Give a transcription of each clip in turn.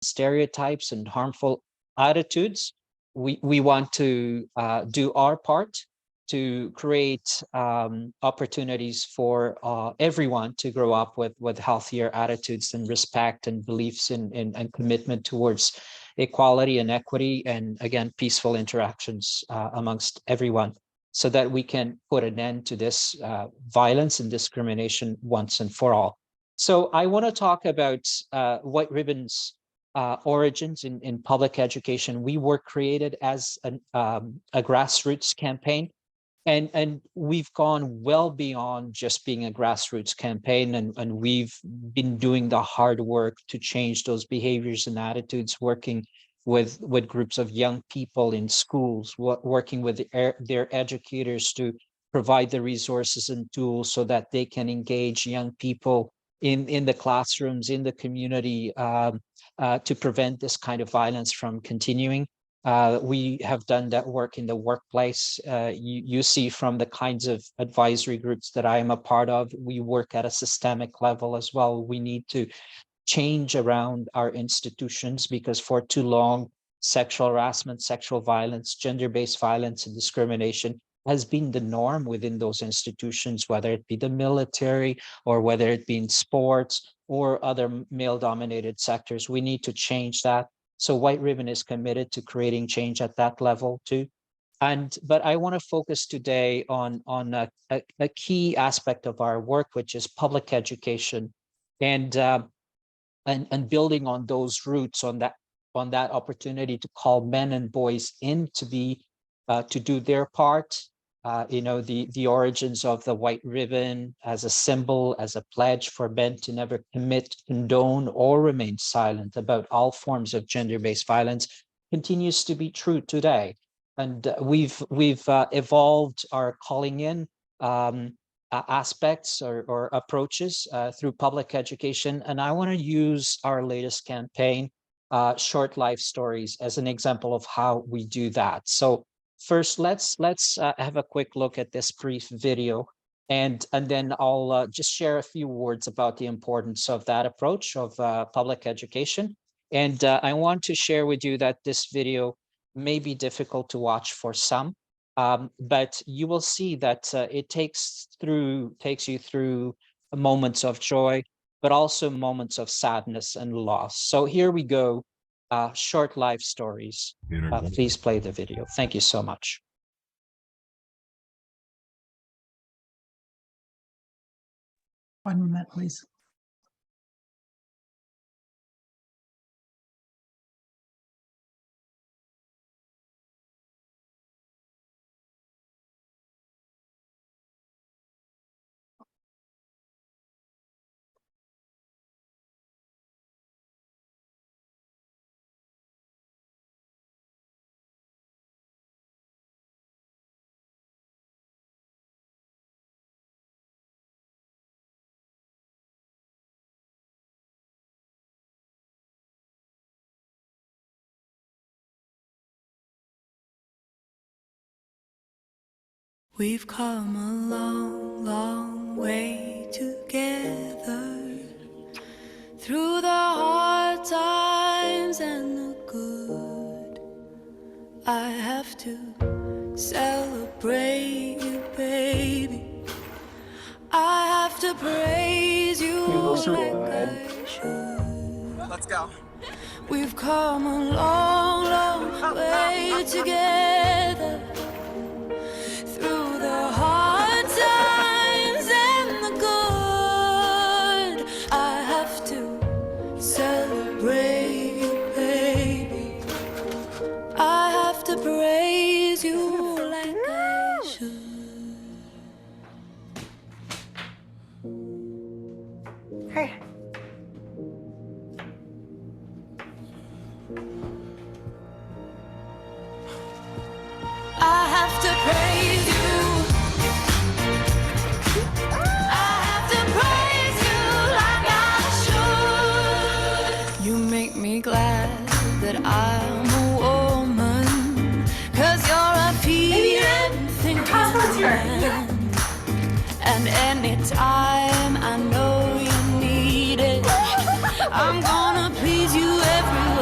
stereotypes and harmful attitudes. We want to do our part to create opportunities for everyone to grow up with healthier attitudes and respect and beliefs and commitment towards equality and equity, and again, peaceful interactions amongst everyone, so that we can put an end to this violence and discrimination once and for all. So I want to talk about White Ribbon's origins in public education. We were created as a grassroots campaign, and we've gone well beyond just being a grassroots campaign, and we've been doing the hard work to change those behaviors and attitudes, working with groups of young people in schools, working with their educators to provide the resources and tools so that they can engage young people in the classrooms, in the community, to prevent this kind of violence from continuing. We have done that work in the workplace. You see from the kinds of advisory groups that I am a part of, we work at a systemic level as well. We need to change around our institutions, because for too long, sexual harassment, sexual violence, gender-based violence and discrimination has been the norm within those institutions, whether it be the military or whether it be in sports or other male-dominated sectors. We need to change that. So White Ribbon is committed to creating change at that level too. But I want to focus today on a key aspect of our work, which is public education, and building on those roots, on that opportunity to call men and boys in to be to do their part. The origins of the White Ribbon as a symbol, as a pledge for men to never commit, condone, or remain silent about all forms of gender-based violence continues to be true today. And we've evolved our calling in aspects or approaches through public education. And I want to use our latest campaign, Short Life Stories, as an example of how we do that. So first, let's have a quick look at this brief video, and then I'll just share a few words about the importance of that approach of public education. And I want to share with you that this video may be difficult to watch for some, but you will see that it takes you through moments of joy, but also moments of sadness and loss. So here we go. Short Life Stories. Please play the video. Thank you so much. One moment, please. We've come a long, long way together, through the hard times and the good. I have to celebrate you, baby. I have to praise you like I should. Let's go. We've come a long, long way together, through the hard times and the good. I have to celebrate you, baby. I have to praise you like I should. Hey. I have to praise you. I have to praise you like I should. You make me glad that I'm a woman, 'cause you're a feeling thinking man. And anytime I know you need it, I'm gonna please you every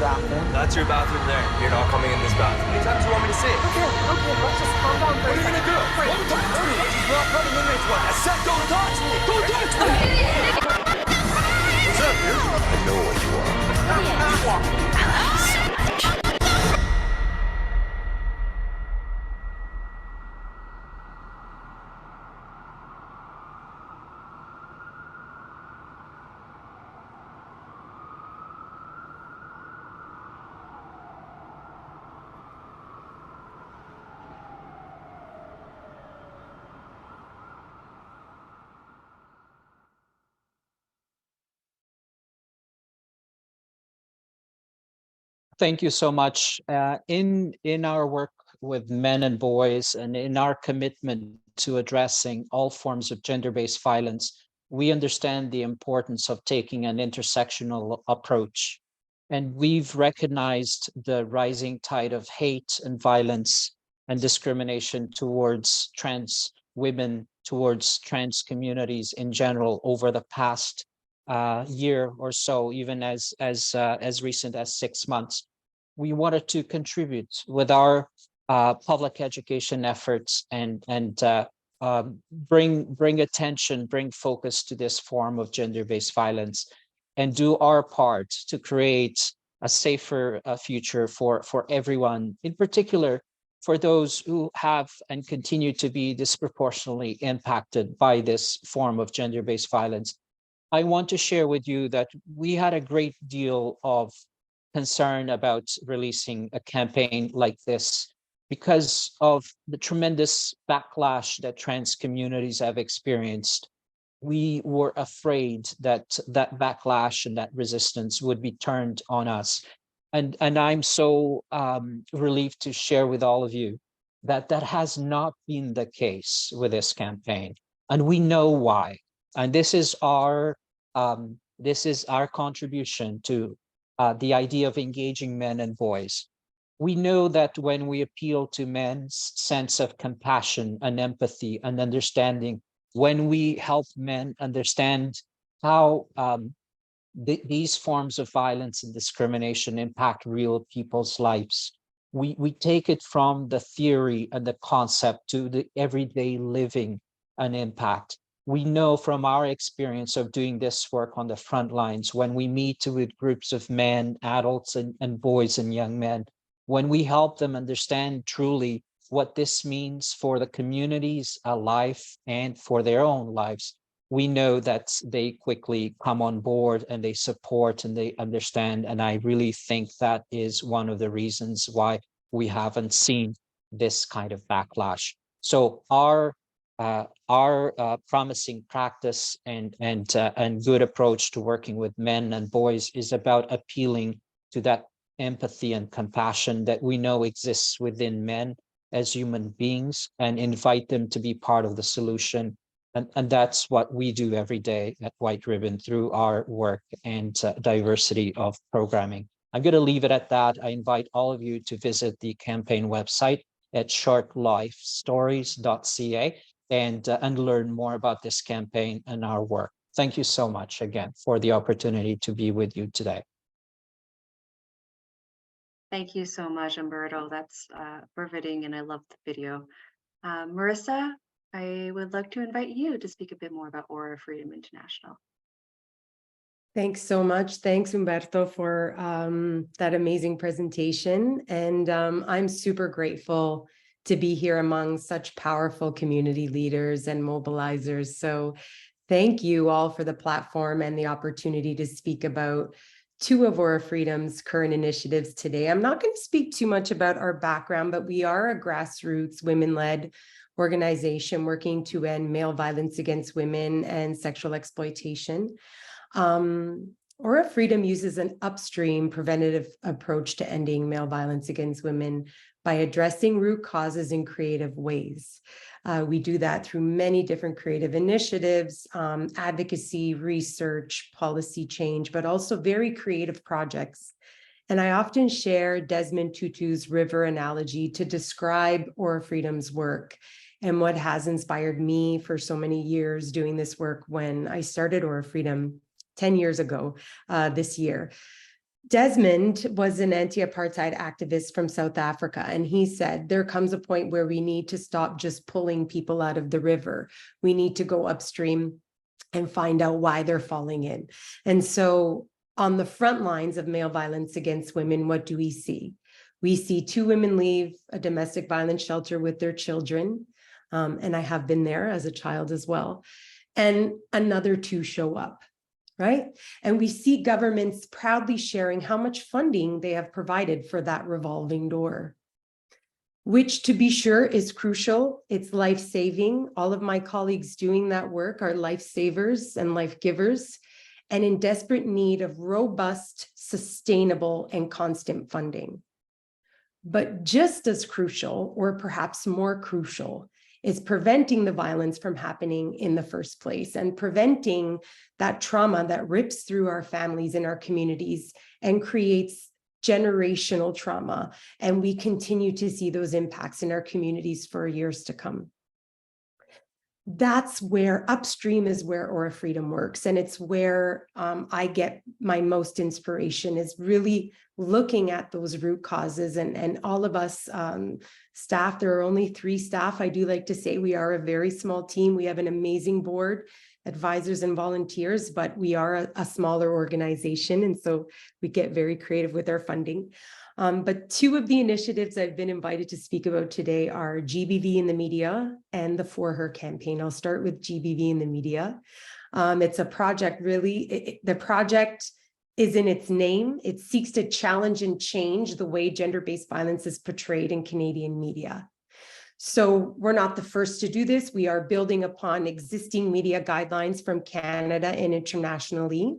bathroom. That's your bathroom there. You're not coming in this bathroom. How many times do you want me to say it? Okay, let's just calm down for a second. What are you gonna do? Great. Don't touch me! She's not coming in this one. I said don't touch me! Don't touch me! What's up, dude? I know what you are. Thank you so much. In our work with men and boys and in our commitment to addressing all forms of gender-based violence, we understand the importance of taking an intersectional approach. And we've recognized the rising tide of hate and violence and discrimination towards trans women, towards trans communities in general over the past year or so, even as recent as 6 months. We wanted to contribute with our public education efforts and bring attention, bring focus to this form of gender-based violence, and do our part to create a safer future for everyone, in particular for those who have and continue to be disproportionately impacted by this form of gender-based violence. I want to share with you that we had a great deal of concern about releasing a campaign like this because of the tremendous backlash that trans communities have experienced. We were afraid that that backlash and that resistance would be turned on us. And I'm so relieved to share with all of you that that has not been the case with this campaign. And we know why. And this is our contribution to the idea of engaging men and boys. We know that when we appeal to men's sense of compassion and empathy and understanding, when we help men understand how these forms of violence and discrimination impact real people's lives, we take it from the theory and the concept to the everyday living and impact. We know from our experience of doing this work on the front lines, when we meet with groups of men, adults, and boys and young men, when we help them understand truly what this means for the community's life and for their own lives, we know that they quickly come on board and they support and they understand. And I really think that is one of the reasons why we haven't seen this kind of backlash. So our promising practice and good approach to working with men and boys is about appealing to that empathy and compassion that we know exists within men as human beings and invite them to be part of the solution. And that's what we do every day at White Ribbon through our work and diversity of programming. I'm going to leave it at that. I invite all of you to visit the campaign website at shortlifestories.ca and learn more about this campaign and our work. Thank you so much again for the opportunity to be with you today. Thank you so much, Umberto. That's riveting, and I love the video. Marissa, I would like to invite you to speak a bit more about Aura Freedom International. Thanks so much. Thanks, Umberto, for that amazing presentation. And I'm super grateful to be here among such powerful community leaders and mobilizers. So thank you all for the platform and the opportunity to speak about two of Aura Freedom's current initiatives today. I'm not going to speak too much about our background, but we are a grassroots women-led organization working to end male violence against women and sexual exploitation. Aura Freedom uses an upstream preventative approach to ending male violence against women by addressing root causes in creative ways. We do that through many different creative initiatives, advocacy, research, policy change, but also very creative projects. And I often share Desmond Tutu's river analogy to describe Aura Freedom's work and what has inspired me for so many years doing this work when I started Aura Freedom 10 years ago this year. Desmond was an anti-apartheid activist from South Africa, and he said, there comes a point where we need to stop just pulling people out of the river. We need to go upstream and find out why they're falling in. And so on the front lines of male violence against women, what do we see? We see 2 women leave a domestic violence shelter with their children, and I have been there as a child as well, and another 2 show up. Right? And we see governments proudly sharing how much funding they have provided for that revolving door, which, to be sure, is crucial. It's life-saving. All of my colleagues doing that work are lifesavers and life givers, and in desperate need of robust, sustainable, and constant funding. But just as crucial, or perhaps more crucial, is preventing the violence from happening in the first place and preventing that trauma that rips through our families and our communities and creates generational trauma. And we continue to see those impacts in our communities for years to come. That's where upstream is where Aura Freedom works. And it's where I get my most inspiration, is really looking at those root causes. And all of us staff, there are only 3 staff. I do like to say we are a very small team. We have an amazing board, advisors and volunteers, but we are a smaller organization. And so we get very creative with our funding. But 2 of the initiatives I've been invited to speak about today are GBV in the media and the For Her campaign. I'll start with GBV in the media. It's a project, really, the project is in its name. It seeks to challenge and change the way gender-based violence is portrayed in Canadian media. So we're not the first to do this. We are building upon existing media guidelines from Canada and internationally.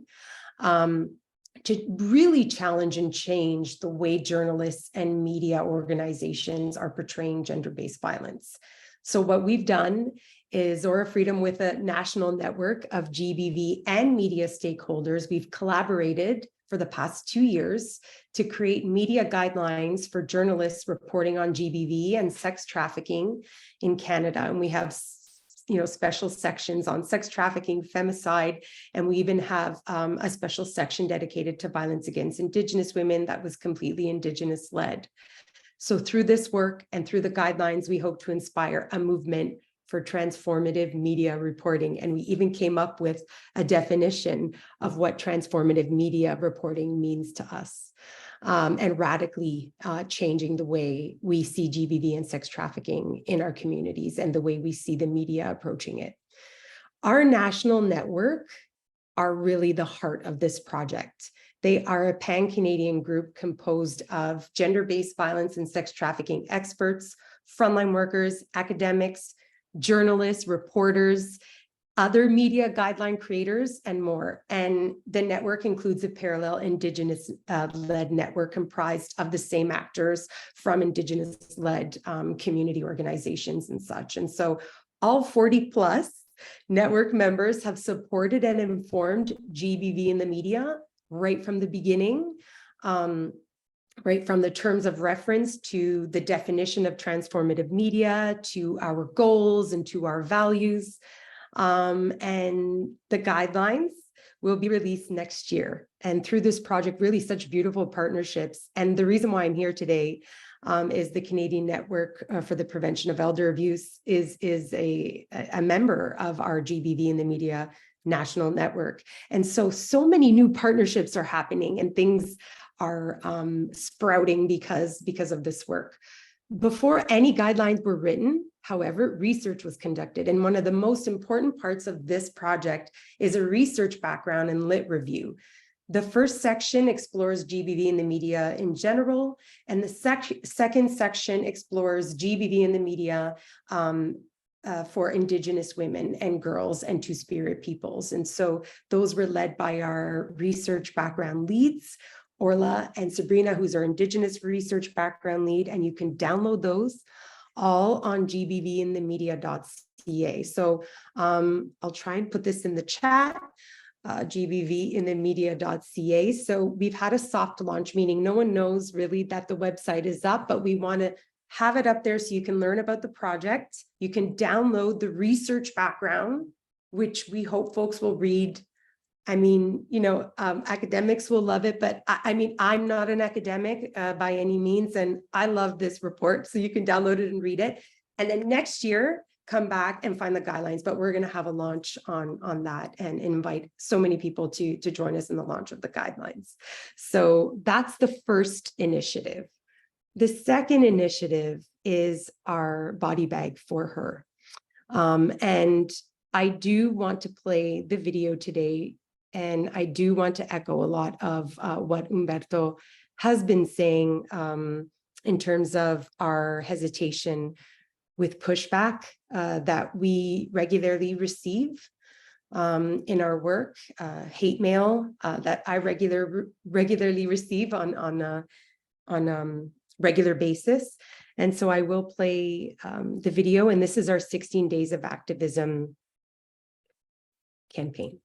To really challenge and change the way journalists and media organizations are portraying gender-based violence. So what we've done is Aura Freedom, with a national network of GBV and media stakeholders, we've collaborated for the past 2 years to create media guidelines for journalists reporting on GBV and sex trafficking in Canada. And we have special sections on sex trafficking, femicide, and we even have a special section dedicated to violence against Indigenous women that was completely Indigenous led. So through this work and through the guidelines, we hope to inspire a movement for transformative media reporting. And we even came up with a definition of what transformative media reporting means to us. And radically changing the way we see GBV and sex trafficking in our communities and the way we see the media approaching it. Our national network are really the heart of this project. They are a pan-Canadian group composed of gender-based violence and sex trafficking experts, frontline workers, academics, journalists, reporters, other media guideline creators, and more. And the network includes a parallel Indigenous-led network comprised of the same actors from Indigenous-led community organizations and such. And so all 40 plus network members have supported and informed GBV in the media right from the beginning, right from the terms of reference to the definition of transformative media, to our goals and to our values. And the guidelines will be released next year. And through this project, really such beautiful partnerships. And the reason why I'm here today is the Canadian Network for the Prevention of Elder Abuse is a member of our GBV in the Media National Network. And so many new partnerships are happening and things are sprouting because of this work. Before any guidelines were written, however, research was conducted. And one of the most important parts of this project is a research background and lit review. The first section explores GBV in the media in general, and the second section explores GBV in the media for Indigenous women and girls and Two-Spirit peoples. And so those were led by our research background leads, Orla and Sabrina, who's our Indigenous research background lead, and you can download those all on gbvinthemedia.ca. So I'll try and put this in the chat, gbvinthemedia.ca. So we've had a soft launch, meaning no one knows really that the website is up, but we want to have it up there so you can learn about the project. You can download the research background, which we hope folks will read I mean, you know, academics will love it, but I mean, I'm not an academic by any means, and I love this report, so you can download it and read it. And then next year, come back and find the guidelines, but we're going to have a launch on that and invite so many people to join us in the launch of the guidelines. So that's the first initiative. The second initiative is our body bag for her. And I do want to play the video today, and I do want to echo a lot of what Humberto has been saying in terms of our hesitation with pushback that we regularly receive in our work, hate mail that I regularly receive on regular basis. And so I will play the video, and this is our 16 Days of Activism campaign.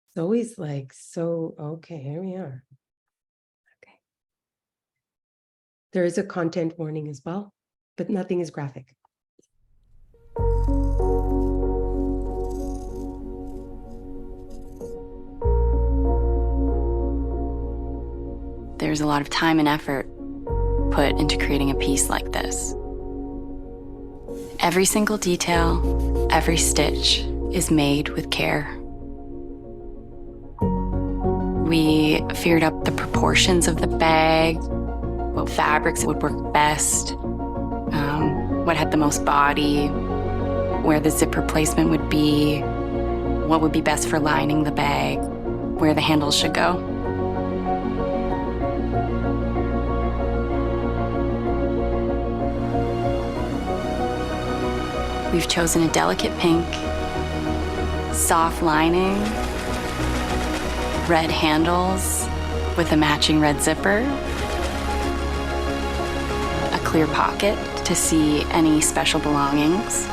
It's always like, so, okay, here we are. Okay. There is a content warning as well, but nothing is graphic. There's a lot of time and effort put into creating a piece like this. Every single detail, every stitch is made with care. We figured out the proportions of the bag, what fabrics would work best, what had the most body, where the zipper placement would be, what would be best for lining the bag, where the handles should go. We've chosen a delicate pink, soft lining, red handles with a matching red zipper, a clear pocket to see any special belongings.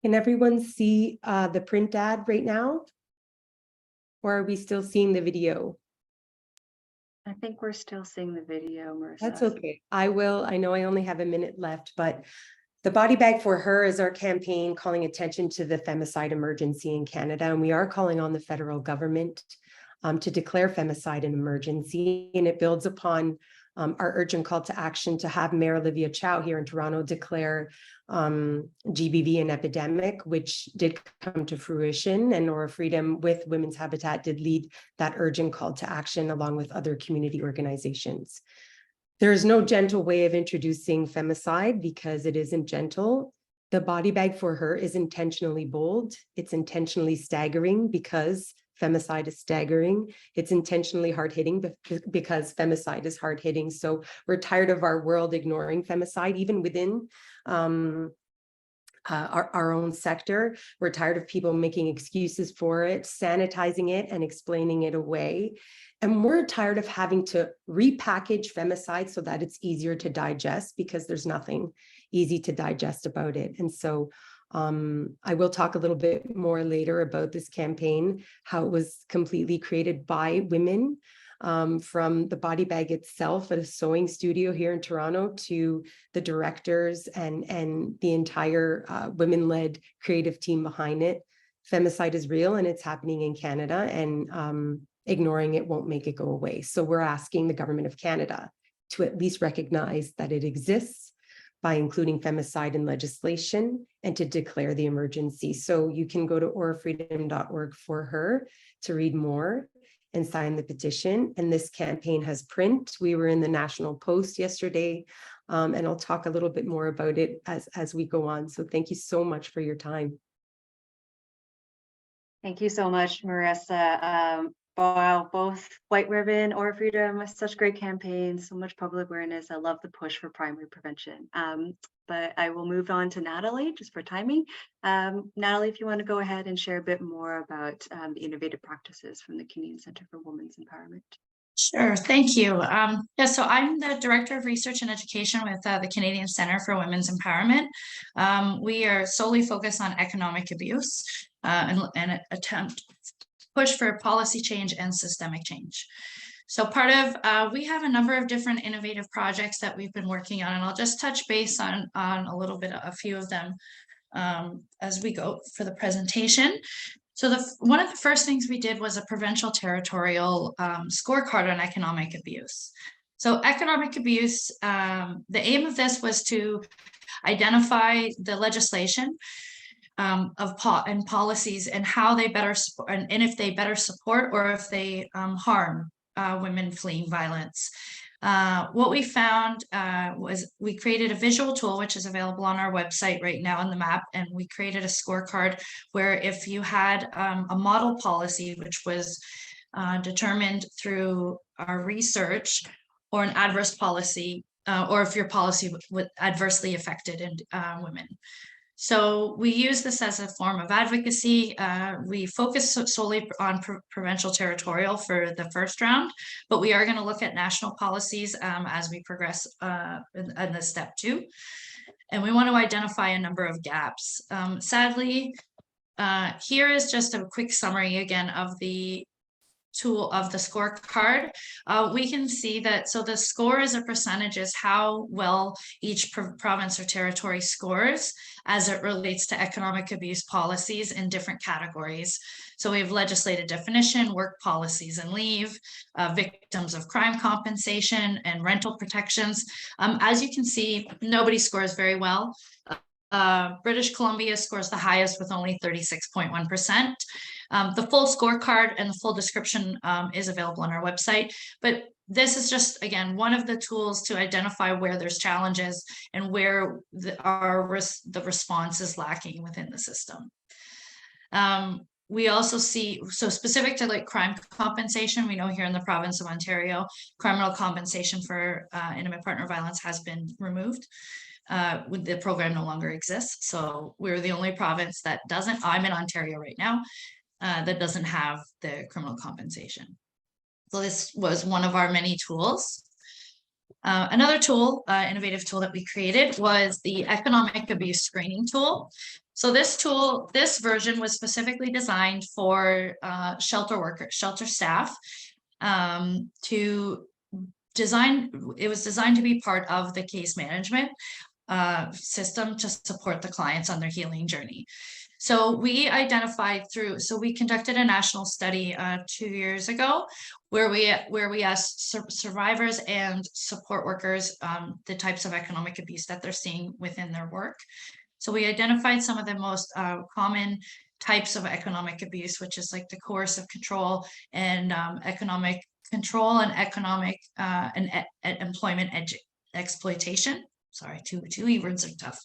Can everyone see the print ad right now? Or are we still seeing the video? I think we're still seeing the video, Marissa. That's okay. I know I only have a minute left, but the Body Bag for Her is our campaign calling attention to the femicide emergency in Canada. And we are calling on the federal government to declare femicide an emergency. And it builds upon our urgent call to action to have Mayor Olivia Chow here in Toronto declare GBV an epidemic, which did come to fruition, and Aura Freedom with Women's Habitat did lead that urgent call to action along with other community organizations. There is no gentle way of introducing femicide because it isn't gentle. The Body Bag for Her is intentionally bold. It's intentionally staggering because femicide is staggering. It's intentionally hard-hitting because femicide is hard-hitting. So we're tired of our world ignoring femicide, even within our own sector. We're tired of people making excuses for it, sanitizing it, and explaining it away. And we're tired of having to repackage femicide so that it's easier to digest, because there's nothing easy to digest about it. And so I will talk a little bit more later about this campaign, how it was completely created by women, from the body bag itself at a sewing studio here in Toronto to the directors and the entire women-led creative team behind it. Femicide is real and it's happening in Canada, and ignoring it won't make it go away. So we're asking the government of Canada to at least recognize that it exists by including femicide in legislation and to declare the emergency. So you can go to aurafreedom.org for her to read more and sign the petition. And this campaign has print. We were in the National Post yesterday, and I'll talk a little bit more about it as we go on. So thank you so much for your time. Thank you so much, Marissa. Wow, both White Ribbon, Aura Freedom, such great campaigns, so much public awareness. I love the push for primary prevention. But I will move on to Natalie just for timing. Natalie, if you want to go ahead and share a bit more about the innovative practices from the Canadian Centre for Women's Empowerment. Sure, thank you. Yeah, so I'm the Director of Research and Education with the Canadian Centre for Women's Empowerment. We are solely focused on economic abuse and attempt push for policy change and systemic change. So part of, we have a number of different innovative projects that we've been working on, and I'll just touch base on a few of them as we go for the presentation. So one of the first things we did was a provincial territorial scorecard on economic abuse. So economic abuse, the aim of this was to identify the legislation and policies and how they better support, and if they better support or if they harm women fleeing violence. What we found was we created a visual tool, which is available on our website right now on the map, and we created a scorecard where if you had a model policy, which was determined through our research, or an adverse policy, or if your policy adversely affected women. So we use this as a form of advocacy. We focus solely on provincial territorial for the first round, but we are going to look at national policies as we progress in the step 2. And we want to identify a number of gaps. Sadly, here is just a quick summary again of the tool of the scorecard. We can see that, so the score is a percentage is how well each province or territory scores as it relates to economic abuse policies in different categories. So we have legislative definition, work policies and leave, victims of crime compensation, and rental protections. As you can see, nobody scores very well. British Columbia scores the highest with only 36.1%. The full scorecard and the full description is available on our website, but this is just, again, one of the tools to identify where there's challenges and where the response is lacking within the system. We also see, so specific to like crime compensation, we know here in the province of Ontario, criminal compensation for intimate partner violence has been removed. The program no longer exists. So we're the only province that doesn't, I'm in Ontario right now, that doesn't have the criminal compensation. So this was one of our many tools. Another tool, innovative tool that we created was the economic abuse screening tool. So this tool, this version was specifically designed for shelter workers, shelter staff, it was designed to be part of the case management system to support the clients on their healing journey. So we identified we conducted a national study 2 years ago where we asked survivors and support workers the types of economic abuse that they're seeing within their work. So we identified some of the most common types of economic abuse, which is like the coercive control and economic control and economic and employment exploitation. Sorry, two E words are tough.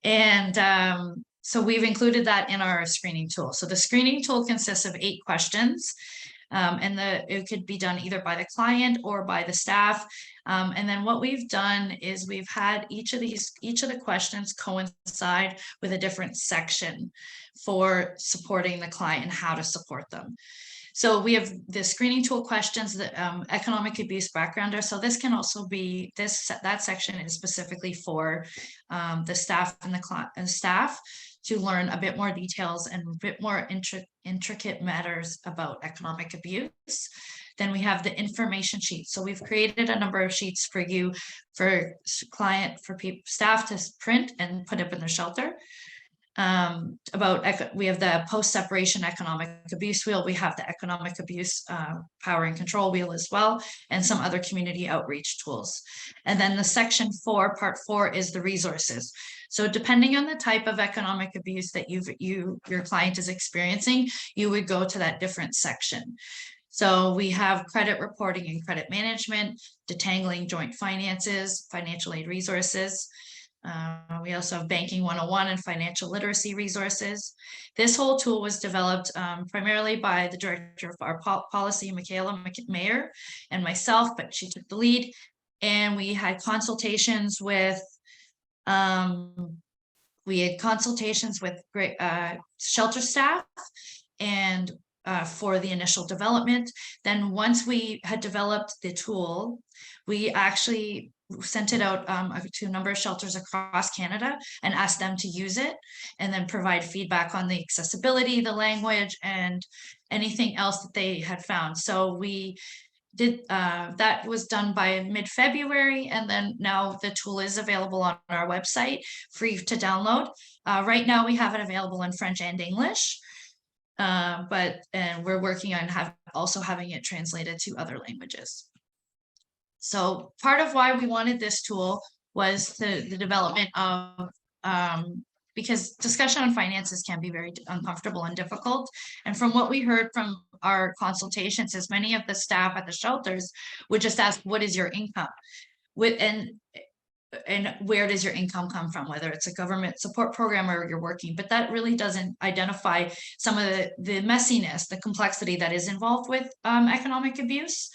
And so we've included that in our screening tool. So the screening tool consists of 8 questions, and it could be done either by the client or by the staff. And then what we've done is we've had each of the questions coincide with a different section for supporting the client and how to support them. So we have the screening tool questions, the economic abuse backgrounder. So this can also be, that section is specifically for the staff and the staff to learn a bit more details and a bit more intricate matters about economic abuse. Then we have the information sheet. So we've created a number of sheets for you, for staff to print and put up in their shelter. We have the post-separation economic abuse wheel. We have the economic abuse power and control wheel as well, and some other community outreach tools. And then the section 4, part 4 is the resources. So depending on the type of economic abuse that your client is experiencing, you would go to that different section. So we have credit reporting and credit management, detangling joint finances, financial aid resources, We also have Banking 101 and financial literacy resources. This whole tool was developed primarily by the director of our policy, Michaela Mayer, and myself, but she took the lead. And we had consultations with great shelter staff and for the initial development. Then once we had developed the tool, we actually sent it out to a number of shelters across Canada and asked them to use it and then provide feedback on the accessibility, the language, and anything else that they had found. So we did that was done by mid-February, and then now the tool is available on our website, free to download. Right now we have it available in French and English, but we're working on also having it translated to other languages. So part of why we wanted this tool was the development of because discussion on finances can be very uncomfortable and difficult. And from what we heard from our consultations is many of the staff at the shelters would just ask, what is your income? And where does your income come from, whether it's a government support program or you're working, but that really doesn't identify some of the messiness, the complexity that is involved with economic abuse.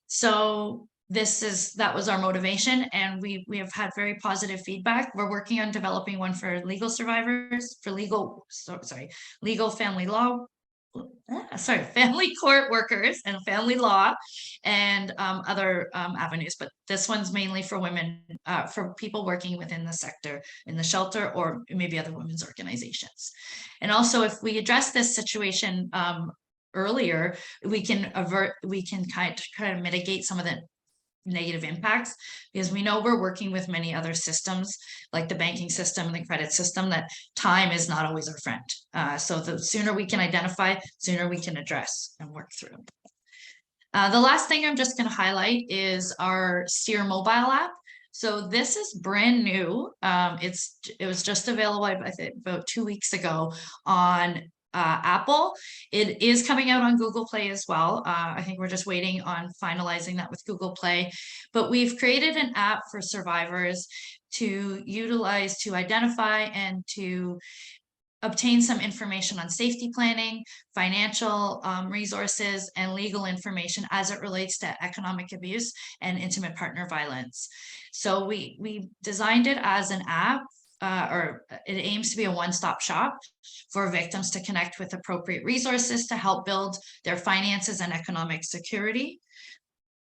So that was our motivation, and we have had very positive feedback. We're working on developing one for legal survivors, for legal family law, family court workers and family law, and other avenues. But this one's mainly for women, for people working within the sector, in the shelter, or maybe other women's organizations. And also, if we address this situation earlier, we can kind of mitigate some of the negative impacts, because we know we're working with many other systems like the banking system and the credit system, that time is not always our friend. So the sooner we can identify, sooner we can address and work through. The last thing I'm just going to highlight is our Steer mobile app. So this is brand new. It was just available, I think, about 2 weeks ago on Apple. It is coming out on Google Play as well. I think we're just waiting on finalizing that with Google Play. But we've created an app for survivors to utilize to identify and to obtain some information on safety planning, financial resources, and legal information as it relates to economic abuse and intimate partner violence. So we designed it as an app, or it aims to be a one-stop shop for victims to connect with appropriate resources to help build their finances and economic security.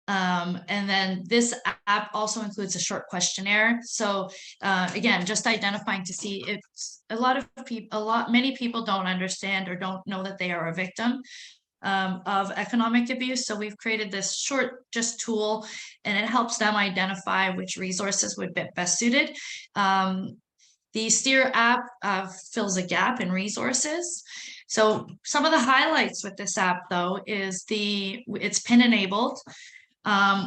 And then this app also includes a short questionnaire. So again, just identifying to see if many people don't understand or don't know that they are a victim of economic abuse. So we've created this short tool, and it helps them identify which resources would be best suited. The Steer app fills a gap in resources. So some of the highlights with this app, though, is it's PIN enabled.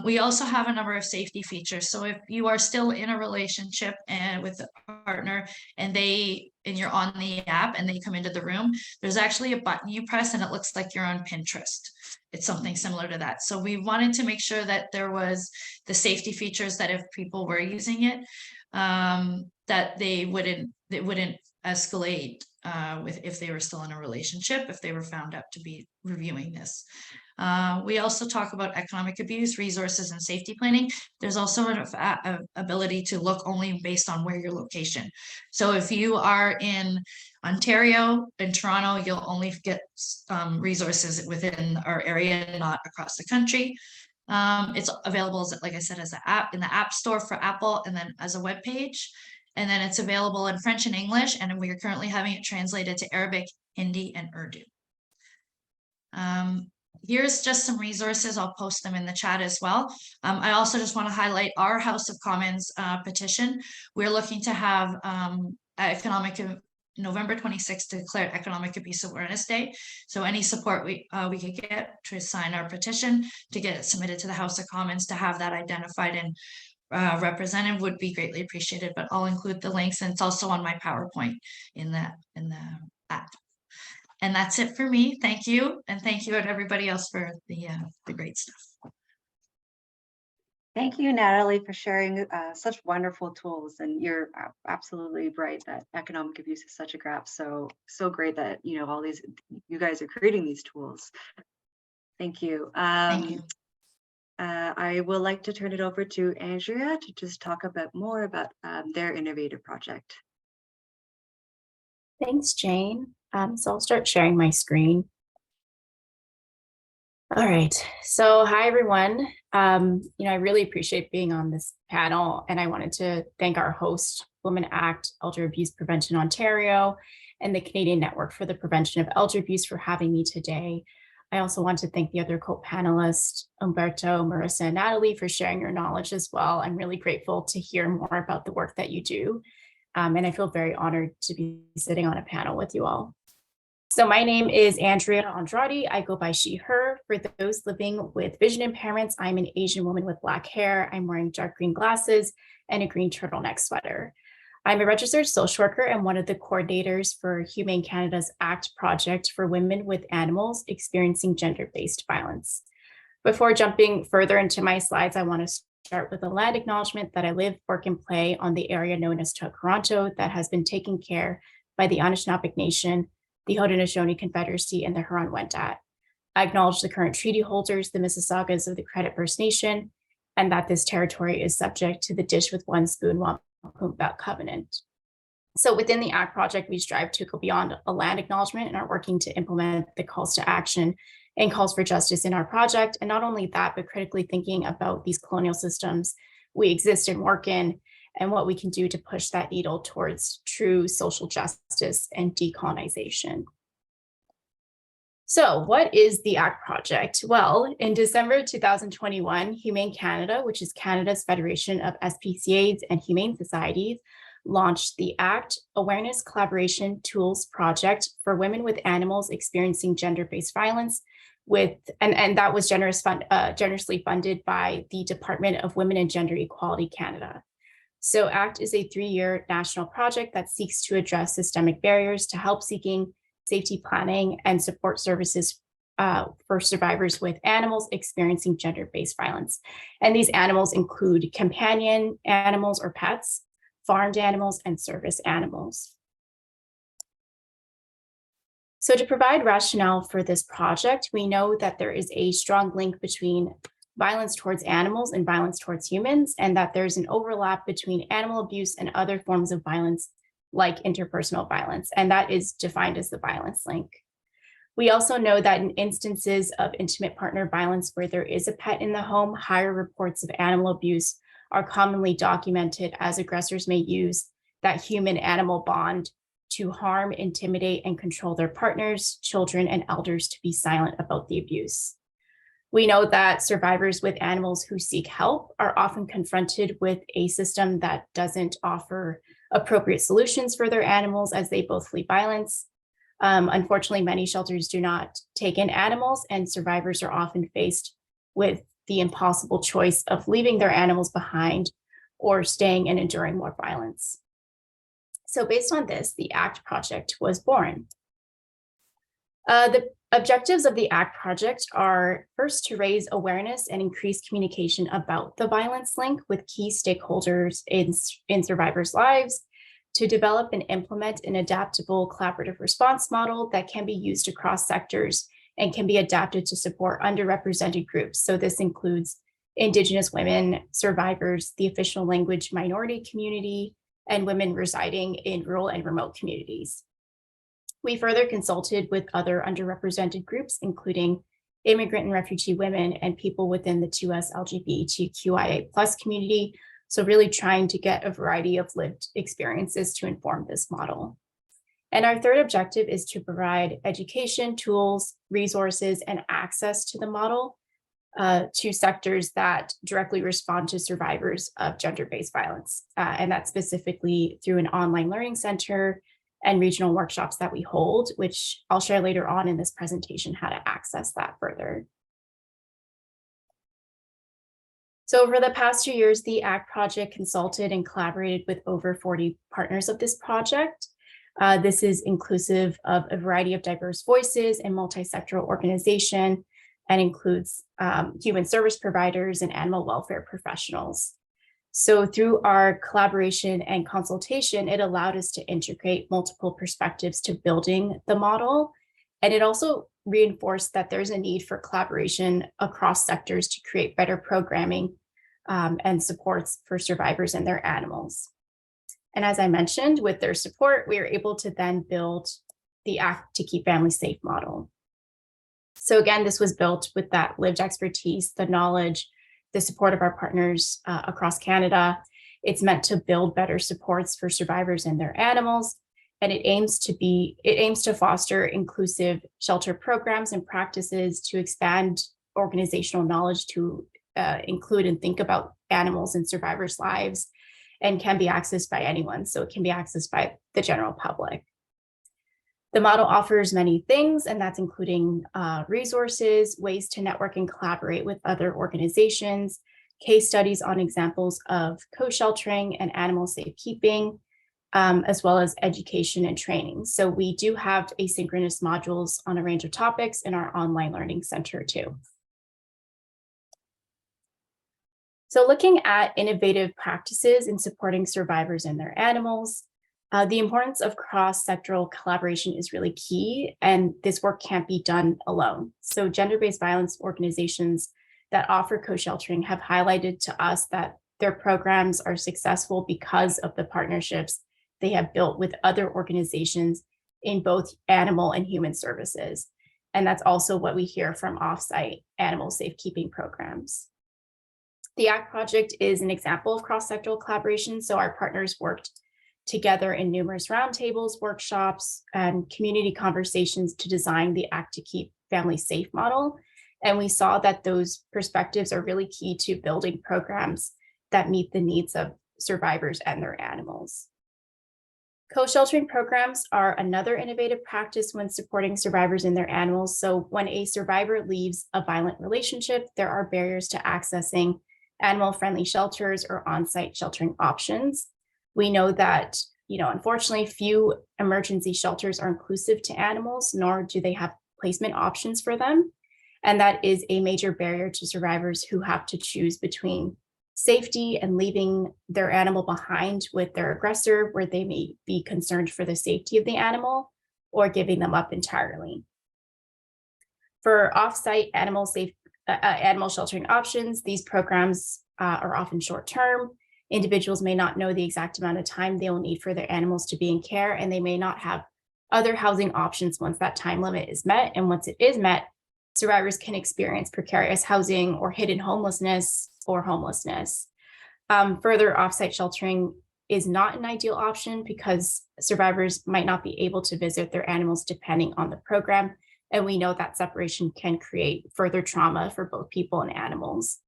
We also have a number of safety features. So if you are still in a relationship and with a partner, and you're on the app and they come into the room, there's actually a button you press and it looks like you're on Pinterest. It's something similar to that. So we wanted to make sure that there was the safety features, that if people were using it, that it wouldn't escalate if they were still in a relationship, if they were found out to be reviewing this. We also talk about economic abuse, resources, and safety planning. There's also an ability to look only based on where your location. So if you are in Ontario, in Toronto, you'll only get resources within our area, not across the country. It's available, like I said, as an app in the App Store for Apple, and then as a web page. And then it's available in French and English, and we are currently having it translated to Arabic, Hindi, and Urdu. Here's just some resources. I'll post them in the chat as well. I also just want to highlight our House of Commons petition. We're looking to have November 26th to declare Economic Abuse Awareness Day. So any support we could get to sign our petition, to get it submitted to the House of Commons, to have that identified and represented would be greatly appreciated. But I'll include the links, and it's also on my PowerPoint in the app. And that's it for me. Thank you. And thank you to everybody else for the great stuff. Thank you, Natalie, for sharing such wonderful tools. And you're absolutely right that economic abuse is such a graph. So great that all these you guys are creating these tools. Thank you. Thank you. I would like to turn it over to Andrea to just talk more about their innovative project. Thanks, Jane. So I'll start sharing my screen. All right. So hi, everyone. I really appreciate being on this panel, and I wanted to thank our host, Women Act, Elder Abuse Prevention Ontario, and the Canadian Network for the Prevention of Elder Abuse for having me today. I also want to thank the other co-panelists, Umberto, Marissa, and Natalie, for sharing your knowledge as well. I'm really grateful to hear more about the work that you do. And I feel very honored to be sitting on a panel with you all. So my name is Andrea Andrade. I go by she, her. For those living with vision impairments, I'm an Asian woman with black hair. I'm wearing dark green glasses and a green turtleneck sweater. I'm a registered social worker and one of the coordinators for Humane Canada's ACT project for women with animals experiencing gender-based violence. Before jumping further into my slides, I want to start with a land acknowledgement that I live, work, and play on the area known as Toronto that has been taken care by the Anishinaabe Nation, the Haudenosaunee Confederacy, and the Huron-Wendat. I acknowledge the current treaty holders, the Mississaugas of the Credit First Nation, and that this territory is subject to the Dish with One Spoon Wampum Covenant. So within the ACT project, we strive to go beyond a land acknowledgement and are working to implement the calls to action and calls for justice in our project. And not only that, but critically thinking about these colonial systems we exist and work in, and what we can do to push that needle towards true social justice and decolonization. So what is the ACT project? Well, in December 2021, Humane Canada, which is Canada's Federation of SPCAs and Humane Societies, launched the ACT Awareness Collaboration Tools Project for women with animals experiencing gender-based violence, and that was generously funded by the Department of Women and Gender Equality Canada. So ACT is a 3-year national project that seeks to address systemic barriers to help seeking, safety planning, and support services for survivors with animals experiencing gender-based violence. And these animals include companion animals or pets, farmed animals, and service animals. So to provide rationale for this project, we know that there is a strong link between violence towards animals and violence towards humans, and that there's an overlap between animal abuse and other forms of violence like interpersonal violence, and that is defined as the violence link. We also know that in instances of intimate partner violence where there is a pet in the home, higher reports of animal abuse are commonly documented, as aggressors may use that human-animal bond to harm, intimidate, and control their partners, children, and elders to be silent about the abuse. We know that survivors with animals who seek help are often confronted with a system that doesn't offer appropriate solutions for their animals as they both flee violence. Unfortunately, many shelters do not take in animals, and survivors are often faced with the impossible choice of leaving their animals behind or staying and enduring more violence. So based on this, the ACT project was born. The objectives of the ACT project are first to raise awareness and increase communication about the violence link with key stakeholders in survivors' lives, to develop and implement an adaptable collaborative response model that can be used across sectors and can be adapted to support underrepresented groups. So this includes Indigenous women, survivors, the official language minority community, and women residing in rural and remote communities. We further consulted with other underrepresented groups, including immigrant and refugee women and people within the 2S LGBTQIA+ community. So really trying to get a variety of lived experiences to inform this model. And our third objective is to provide education, tools, resources, and access to the model to sectors that directly respond to survivors of gender-based violence. And that's specifically through an online learning center and regional workshops that we hold, which I'll share later on in this presentation how to access that further. So over the past 2 years, the ACT project consulted and collaborated with over 40 partners of this project. This is inclusive of a variety of diverse voices and multi-sectoral organization. and includes human service providers and animal welfare professionals. So through our collaboration and consultation, it allowed us to integrate multiple perspectives to building the model. And it also reinforced that there's a need for collaboration across sectors to create better programming and supports for survivors and their animals. And as I mentioned, with their support, we were able to then build the Act to Keep Families Safe model. So again, this was built with that lived expertise, the knowledge, the support of our partners across Canada. It's meant to build better supports for survivors and their animals. And it aims to foster inclusive shelter programs and practices to expand organizational knowledge to include and think about animals and survivors' lives, and can be accessed by anyone. So it can be accessed by the general public. The model offers many things, and that's including resources, ways to network and collaborate with other organizations, case studies on examples of co-sheltering and animal safekeeping, as well as education and training. So we do have asynchronous modules on a range of topics in our online learning center too. So looking at innovative practices in supporting survivors and their animals, the importance of cross-sectoral collaboration is really key, and this work can't be done alone. So gender-based violence organizations that offer co-sheltering have highlighted to us that their programs are successful because of the partnerships they have built with other organizations in both animal and human services. And that's also what we hear from offsite animal safekeeping programs. The ACT project is an example of cross-sectoral collaboration. So our partners worked together in numerous roundtables, workshops, and community conversations to design the Act to Keep Families Safe model. And we saw that those perspectives are really key to building programs that meet the needs of survivors and their animals. Co-sheltering programs are another innovative practice when supporting survivors and their animals. So when a survivor leaves a violent relationship, there are barriers to accessing animal-friendly shelters or on-site sheltering options. We know that, unfortunately, few emergency shelters are inclusive to animals, nor do they have placement options for them. And that is a major barrier to survivors who have to choose between safety and leaving their animal behind with their aggressor, where they may be concerned for the safety of the animal, or giving them up entirely. For off-site animal sheltering options, these programs are often short-term. Individuals may not know the exact amount of time they will need for their animals to be in care, and they may not have other housing options once that time limit is met. And once it is met, survivors can experience precarious housing or hidden homelessness or homelessness. Further, offsite sheltering is not an ideal option because survivors might not be able to visit their animals depending on the program. And we know that separation can create further trauma for both people and animals.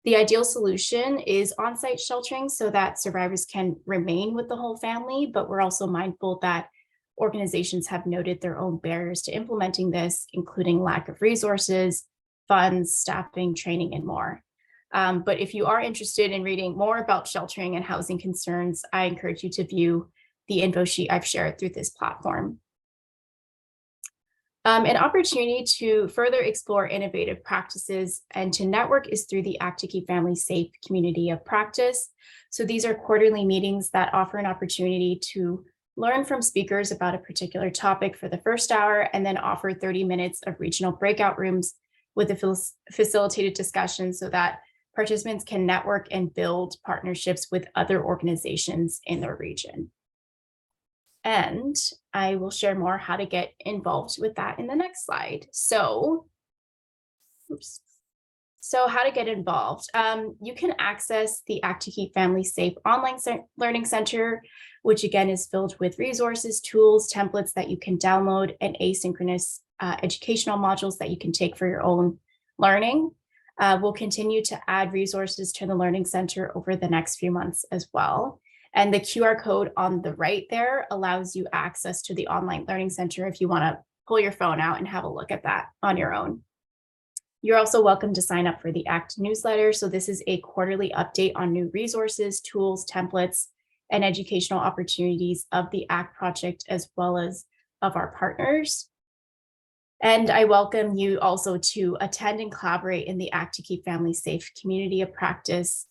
The ideal solution is on-site sheltering so that survivors can remain with the whole family, but we're also mindful that organizations have noted their own barriers to implementing this, including lack of resources, funds, staffing, training, and more. But if you are interested in reading more about sheltering and housing concerns, I encourage you to view the info sheet I've shared through this platform. An opportunity to further explore innovative practices and to network is through the Act to Keep Families Safe community of practice. So these are quarterly meetings that offer an opportunity to learn from speakers about a particular topic for the first hour, and then offer 30 minutes of regional breakout rooms with a facilitated discussion so that participants can network and build partnerships with other organizations in their region. And I will share more how to get involved with that in the next slide. So how to get involved. You can access the Act to Keep Families Safe online learning center, which again is filled with resources, tools, templates that you can download, and asynchronous educational modules that you can take for your own learning. We'll continue to add resources to the Learning Center over the next few months as well. And the QR code on the right there allows you access to the online Learning Center if you want to pull your phone out and have a look at that on your own. You're also welcome to sign up for the ACT newsletter. So this is a quarterly update on new resources, tools, templates, and educational opportunities of the ACT project, as well as of our partners. And I welcome you also to attend and collaborate in the Act to Keep Families Safe community of practice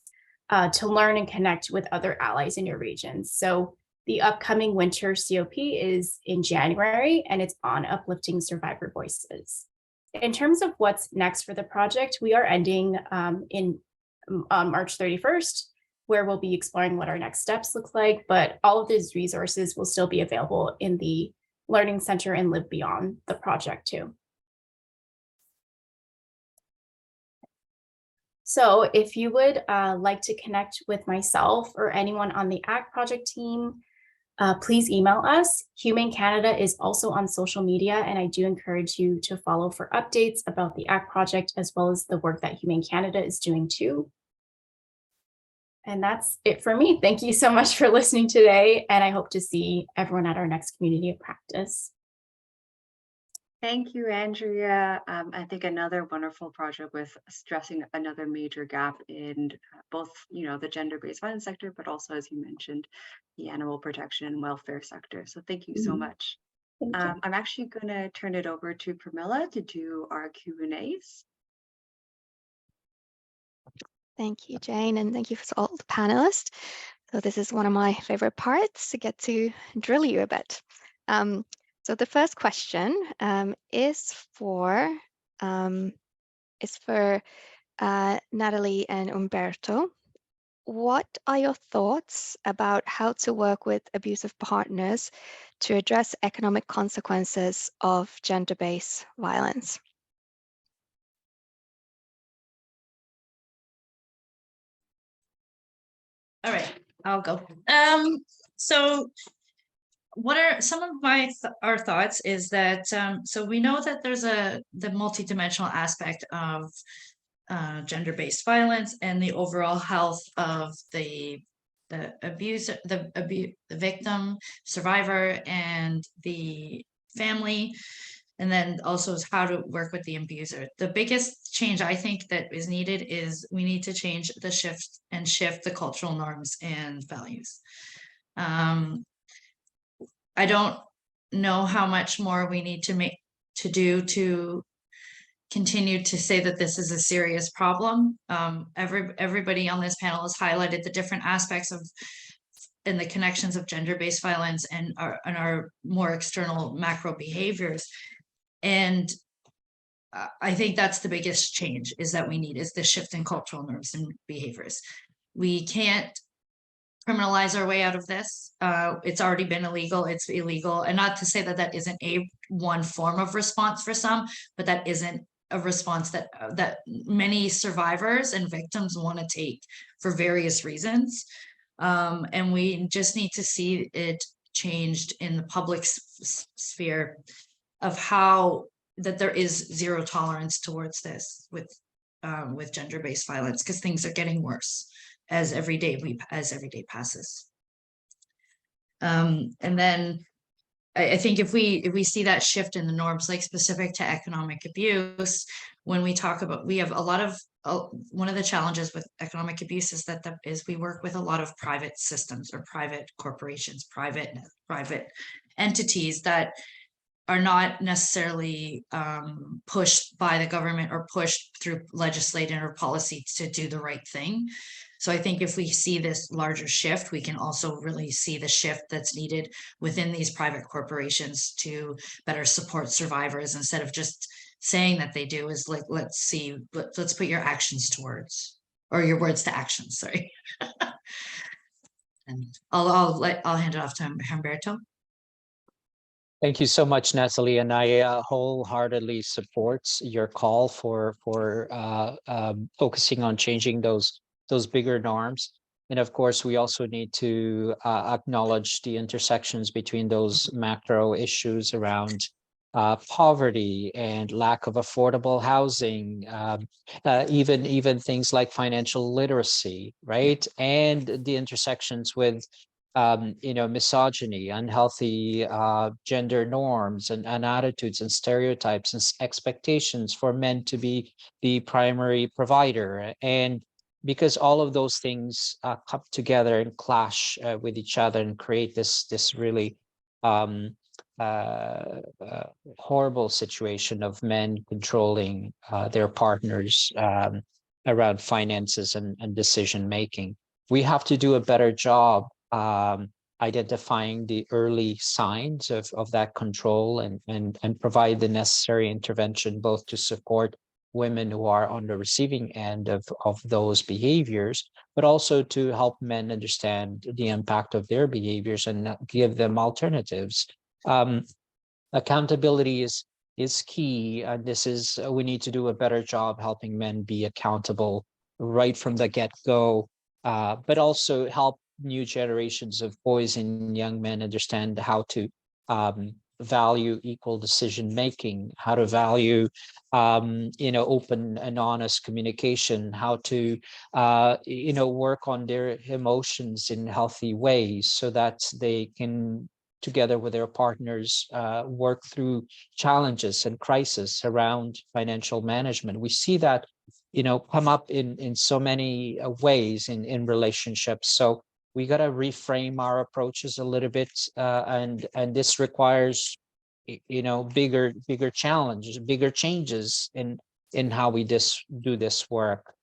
to learn and connect with other allies in your region. So the upcoming winter COP is in January, and it's on uplifting survivor voices. In terms of what's next for the project, we are ending on March 31st, where we'll be exploring what our next steps look like, but all of these resources will still be available in the Learning Center and live beyond the project too. So if you would like to connect with myself or anyone on the ACT project team, please email us. Humane Canada is also on social media, and I do encourage you to follow for updates about the ACT project as well as the work that Humane Canada is doing too. And that's it for me. Thank you so much for listening today, and I hope to see everyone at our next community of practice. Thank you, Andrea. I think another wonderful project with stressing another major gap in both, the gender-based violence sector, but also, as you mentioned, the animal protection and welfare sector. So thank you so much. I'm actually going to turn it over to Pramila to do our Q&As. Thank you, Jane, and thank you for all the panelists. So this is one of my favorite parts, to get to drill you a bit. So the first question is for Natalie and Umberto. What are your thoughts about how to work with abusive partners to address economic consequences of gender-based violence? All right, I'll go. So what are some of our thoughts is that so we know that there's the multidimensional aspect of gender-based violence and the overall health of the abuser, the victim, survivor, and the family. And then also is how to work with the abuser. The biggest change I think that is needed is we need to change the shift the cultural norms and values. I don't know how much more we need to do to continue to say that this is a serious problem. Everybody on this panel has highlighted the different aspects of and the connections of gender-based violence and our more external macro behaviors. And I think that's the biggest change is the shift in cultural norms and behaviors. We can't criminalize our way out of this. It's already been illegal, it's illegal. And not to say that that isn't one form of response for some, but that isn't a response that many survivors and victims want to take for various reasons. And we just need to see it changed in the public sphere of how that there is zero tolerance towards this with gender-based violence, because things are getting worse as every day passes. And then I think if we see that shift in the norms, like specific to economic abuse, when we talk about, we have a lot of one of the challenges with economic abuse is that we work with a lot of private systems or private corporations, private entities that are not necessarily pushed by the government or pushed through legislation or policy to do the right thing. So I think if we see this larger shift, we can also really see the shift that's needed within these private corporations to better support survivors, instead of just saying that they do, is like, let's put your actions towards, or your words to action, sorry. And I'll hand it off to Humberto. Thank you so much, Natalie, and I wholeheartedly support your call for focusing on changing those bigger norms. And of course, we also need to acknowledge the intersections between those macro issues around poverty and lack of affordable housing, even things like financial literacy, right? And the intersections with misogyny, unhealthy gender norms and attitudes and stereotypes and expectations for men to be the primary provider. And because all of those things come together and clash with each other and create this really horrible situation of men controlling their partners around finances and decision making. We have to do a better job identifying the early signs of that control and provide the necessary intervention both to support women who are on the receiving end of those behaviors, but also to help men understand the impact of their behaviors and give them alternatives. Accountability is key. This is we need to do a better job helping men be accountable right from the get-go, but also help new generations of boys and young men understand how to value equal decision making, how to value open and honest communication, how to work on their emotions in healthy ways so that they can, together with their partners, work through challenges and crises around financial management. We see that come up in so many ways in relationships. So we got to reframe our approaches a little bit, and this requires bigger challenges, bigger changes in how we do this work.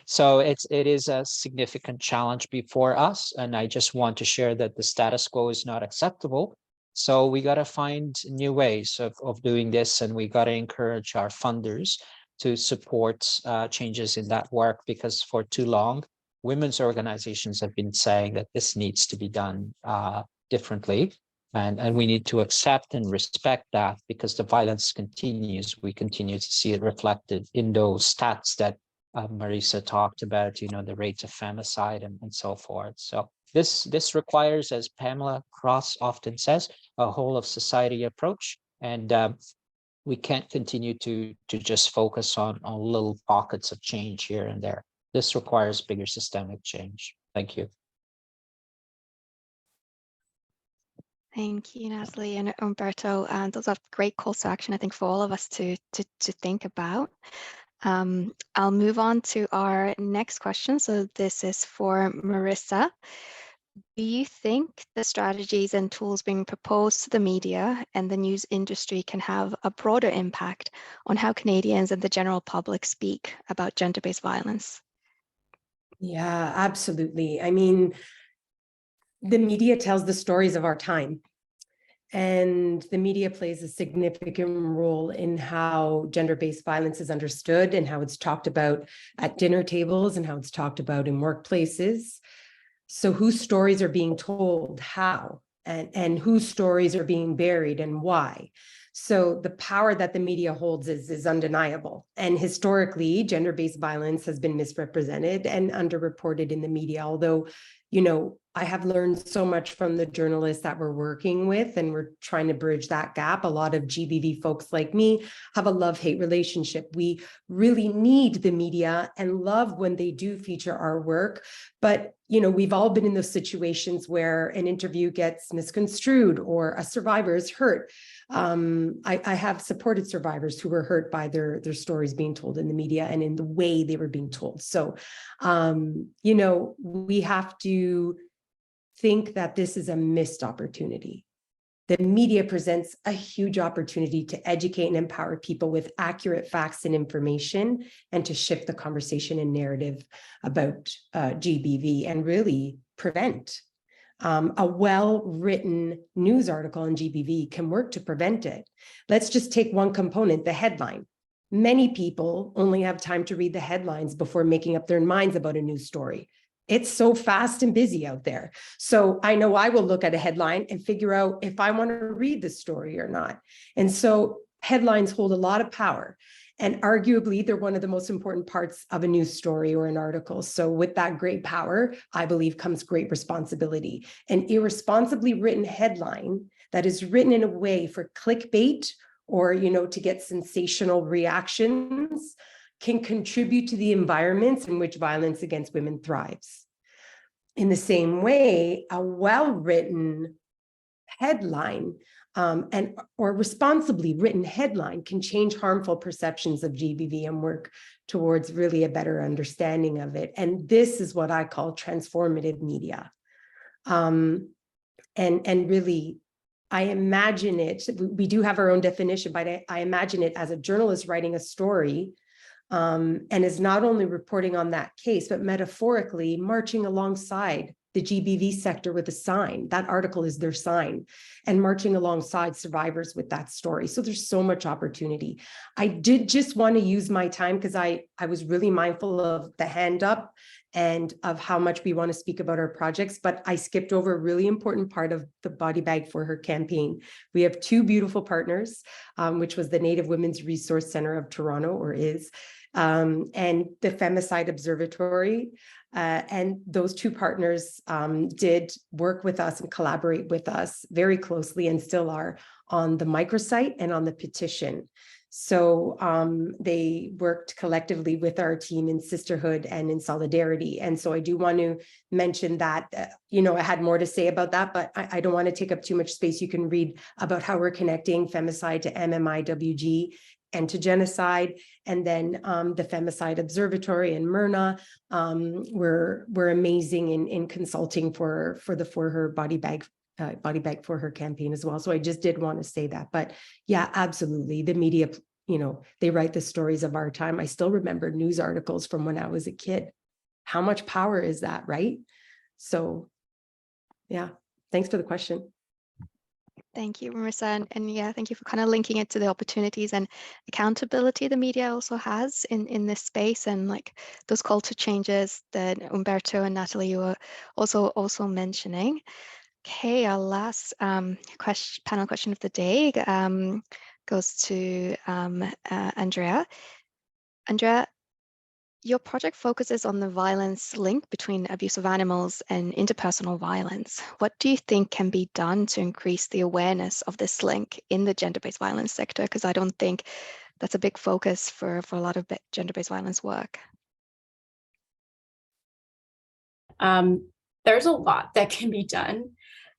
So it is a significant challenge before us, and I just want to share that the status quo is not acceptable. So we got to find new ways of doing this, and we got to encourage our funders to support changes in that work, because for too long, women's organizations have been saying that this needs to be done differently. And we need to accept and respect that, because the violence continues. We continue to see it reflected in those stats that Marisa talked about, the rates of femicide and so forth. So this requires, as Pamela Cross often says, a whole of society approach. And we can't continue to just focus on little pockets of change here and there. This requires bigger systemic change. Thank you. Thank you, Natalie and Umberto. And those are great calls to action, I think, for all of us to think about. I'll move on to our next question. So this is for Marisa. Do you think the strategies and tools being proposed to the media and the news industry can have a broader impact on how Canadians and the general public speak about gender-based violence? Yeah, absolutely. I mean, the media tells the stories of our time, and the media plays a significant role in how gender-based violence is understood and how it's talked about at dinner tables and how it's talked about in workplaces. So whose stories are being told, how, and whose stories are being buried and why. So the power that the media holds is undeniable. And historically, gender-based violence has been misrepresented and underreported in the media, although, I have learned so much from the journalists that we're working with, and we're trying to bridge that gap. A lot of GBV folks like me have a love-hate relationship. We really need the media and love when they do feature our work. But, we've all been in those situations where an interview gets misconstrued or a survivor is hurt. I have supported survivors who were hurt by their stories being told in the media and in the way they were being told. So, we have to think that this is a missed opportunity. The media presents a huge opportunity to educate and empower people with accurate facts and information, and to shift the conversation and narrative about GBV and really prevent. A well-written news article on GBV can work to prevent it. Let's just take one component, the headline. Many people only have time to read the headlines before making up their minds about a news story. It's so fast and busy out there. So I know I will look at a headline and figure out if I want to read the story or not. And so headlines hold a lot of power. And arguably, they're one of the most important parts of a news story or an article. So with that great power, I believe, comes great responsibility. An irresponsibly written headline that is written in a way for clickbait or, to get sensational reactions can contribute to the environments in which violence against women thrives. In the same way, a well-written headline or responsibly written headline can change harmful perceptions of GBV and work towards really a better understanding of it. And this is what I call transformative media. And really I imagine it, we do have our own definition, but I imagine it as a journalist writing a story, and is not only reporting on that case, but metaphorically marching alongside the GBV sector with a sign. That article is their sign, and marching alongside survivors with that story. So there's so much opportunity. I did just want to use my time because I was really mindful of the hand up and of how much we want to speak about our projects, but I skipped over a really important part of the Body Bag for Her campaign. We have two beautiful partners, which was the Native Women's Resource Center of Toronto, or is, and the Femicide Observatory. And those two partners did work with us and collaborate with us very closely, and still are, on the microsite and on the petition. So they worked collectively with our team in sisterhood and in solidarity. And so I do want to mention that, I had more to say about that, but I don't want to take up too much space. You can read about how we're connecting femicide to MMIWG and to genocide. And then the Femicide Observatory in Myrna, we're amazing in consulting for the For Her Body Bag for Her campaign as well. So I just did want to say that. But yeah, absolutely. The media, they write the stories of our time. I still remember news articles from when I was a kid. How much power is that, right? So yeah, thanks for the question. Thank you, Marissa. And yeah, thank you for kind of linking it to the opportunities and accountability the media also has in this space, and like those call to changes that Umberto and Natalie were also mentioning. Okay, our last panel question of the day goes to Andrea. Andrea, your project focuses on the violence link between abuse of animals and interpersonal violence. What do you think can be done to increase the awareness of this link in the gender-based violence sector? Because I don't think that's a big focus for a lot of gender-based violence work. There's a lot that can be done.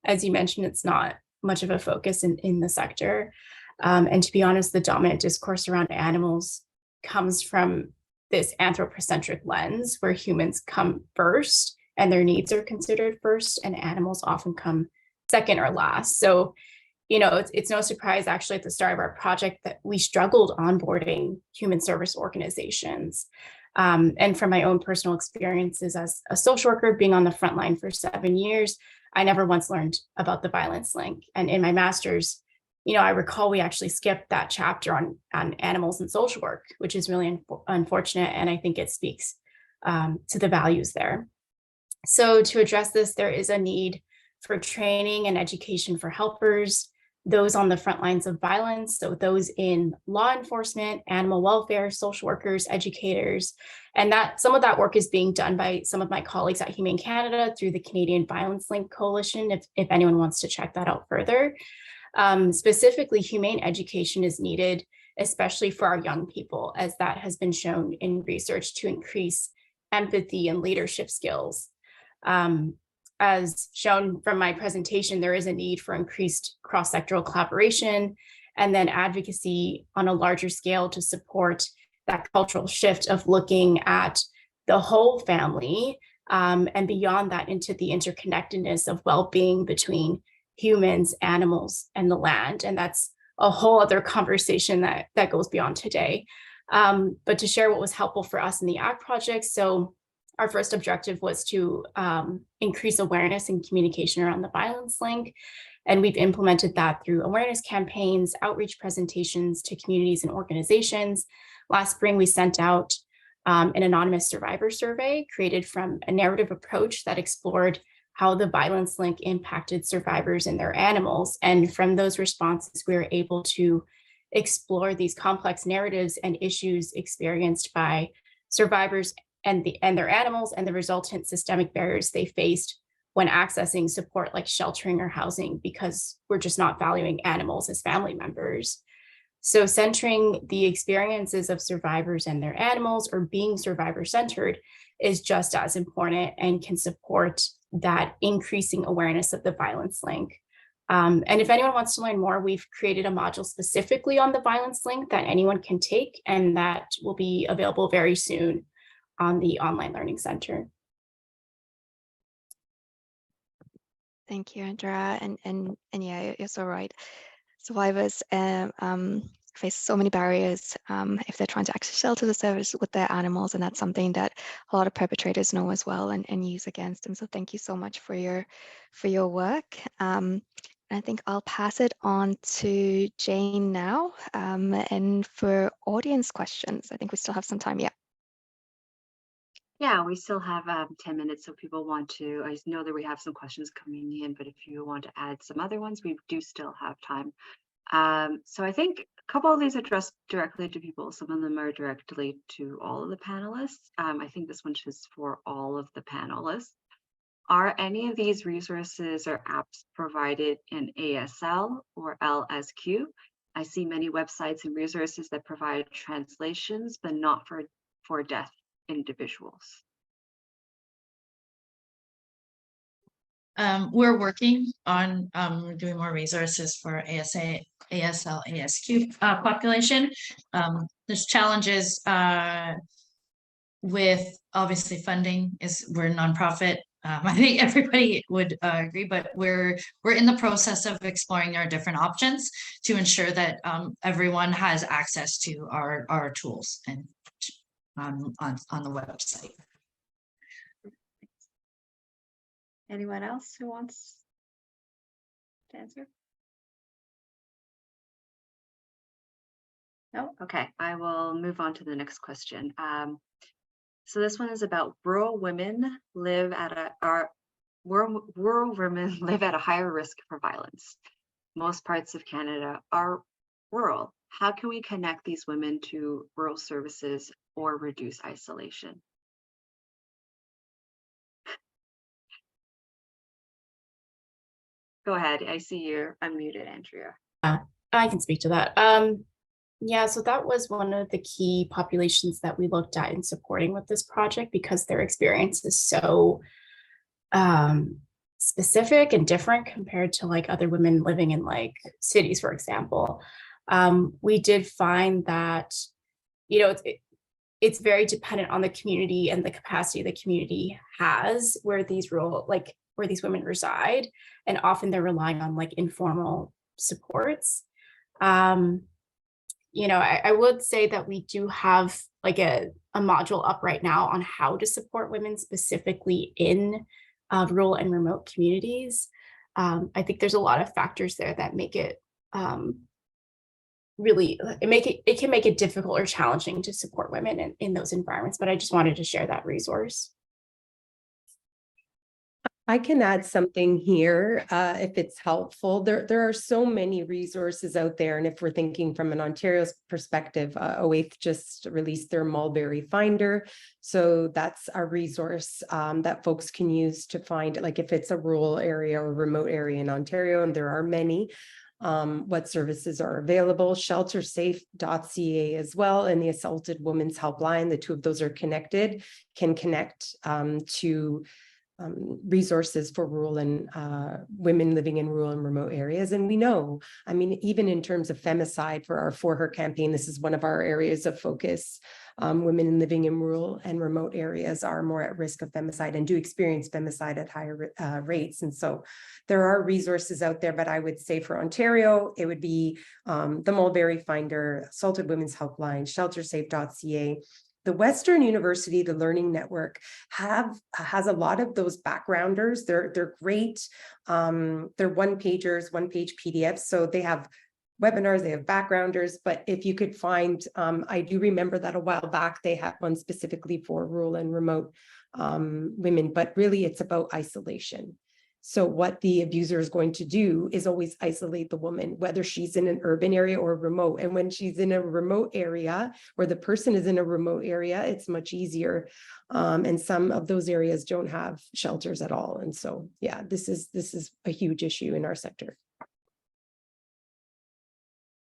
As you mentioned, it's not much of a focus in the sector. And to be honest, the dominant discourse around animals comes from this anthropocentric lens where humans come first and their needs are considered first, and animals often come second or last. So, it's no surprise actually at the start of our project that we struggled onboarding human service organizations. And from my own personal experiences as a social worker, being on the front line for 7 years, I never once learned about the violence link. And in my master's, I recall we actually skipped that chapter on animals and social work, which is really unfortunate. And I think it speaks to the values there. So to address this, there is a need for training and education for helpers, those on the front lines of violence. So those in law enforcement, animal welfare, social workers, educators, and that some of that work is being done by some of my colleagues at Humane Canada through the Canadian Violence Link Coalition, if anyone wants to check that out further. Specifically, humane education is needed, especially for our young people, as that has been shown in research to increase empathy and leadership skills. As shown from my presentation, there is a need for increased cross-sectoral collaboration and then advocacy on a larger scale to support that cultural shift of looking at the whole family and beyond that into the interconnectedness of well-being between humans, animals, and the land. And that's a whole other conversation that goes beyond today. But to share what was helpful for us in the ACT project. So our first objective was to increase awareness and communication around the violence link. And we've implemented that through awareness campaigns, outreach presentations to communities and organizations. Last spring, we sent out an anonymous survivor survey created from a narrative approach that explored how the violence link impacted survivors and their animals. And from those responses, we were able to explore these complex narratives and issues experienced by survivors and their animals, and the resultant systemic barriers they faced when accessing support like sheltering or housing, because we're just not valuing animals as family members. So centering the experiences of survivors and their animals, or being survivor-centered, is just as important and can support that increasing awareness of the violence link. And if anyone wants to learn more, we've created a module specifically on the violence link that anyone can take, and that will be available very soon on the Online Learning Center. Thank you, Andrea. And yeah, you're so right. Survivors face so many barriers if they're trying to access shelter the service with their animals, and that's something that a lot of perpetrators know as well and use against them. So thank you so much for your work. I think I'll pass it on to Jane now. And for audience questions, I think we still have some time. Yeah. Yeah, we still have 10 minutes, so people want to, I know that we have some questions coming in, but if you want to add some other ones, we do still have time. So I think a couple of these addressed directly to people. Some of them are directly to all of the panelists. I think this one is for all of the panelists. Are any of these resources or apps provided in ASL or LSQ? I see many websites and resources that provide translations, but not for deaf individuals. We're working on doing more resources for ASL, ASQ population. There's challenges with obviously funding. We're a nonprofit. I think everybody would agree, but we're in the process of exploring our different options to ensure that everyone has access to our tools and on the website. Anyone else who wants to answer? No? Okay, I will move on to the next question. So this one is about rural women live at rural women live at a higher risk for violence. Most parts of Canada are rural. How can we connect these women to rural services or reduce isolation? Go ahead. I see you're unmuted, Andrea. I can speak to that. Yeah, so that was one of the key populations that we looked at in supporting with this project because their experience is so specific and different compared to like other women living in like cities, for example. We did find that, you know, it's very dependent on the community and the capacity the community has where these where these women reside, and often they're relying on like informal supports. You know, I would say that we do have like a module up right now on how to support women specifically in rural and remote communities. I think there's a lot of factors there that make it it can make it difficult or challenging to support women in those environments, but I just wanted to share that resource. I can add something here if it's helpful. There are so many resources out there. And if we're thinking from an Ontario's perspective, OAITH just released their Mulberry Finder. So that's a resource that folks can use to find, like if it's a rural area or remote area in Ontario, and there are many, what services are available. Sheltersafe.ca as well, and the Assaulted Women's Helpline, the two of those are connected, can connect to resources for rural and women living in rural and remote areas. And we know, I mean, even in terms of femicide for our For Her campaign, this is one of our areas of focus. Women living in rural and remote areas are more at risk of femicide and do experience femicide at higher rates. And so there are resources out there, but I would say for Ontario, it would be the Mulberry Finder, Assaulted Women's Helpline, Sheltersafe.ca. The Western University, the Learning Network, has a lot of those backgrounders. They're great. They're one-page PDFs. So they have webinars, they have backgrounders. But if you could find, I do remember that a while back, they had one specifically for rural and remote women, but really it's about isolation. So what the abuser is going to do is always isolate the woman, whether she's in an urban area or remote. And when she's in a remote area, or the person is in a remote area, it's much easier. And some of those areas don't have shelters at all. And so, yeah, this is a huge issue in our sector.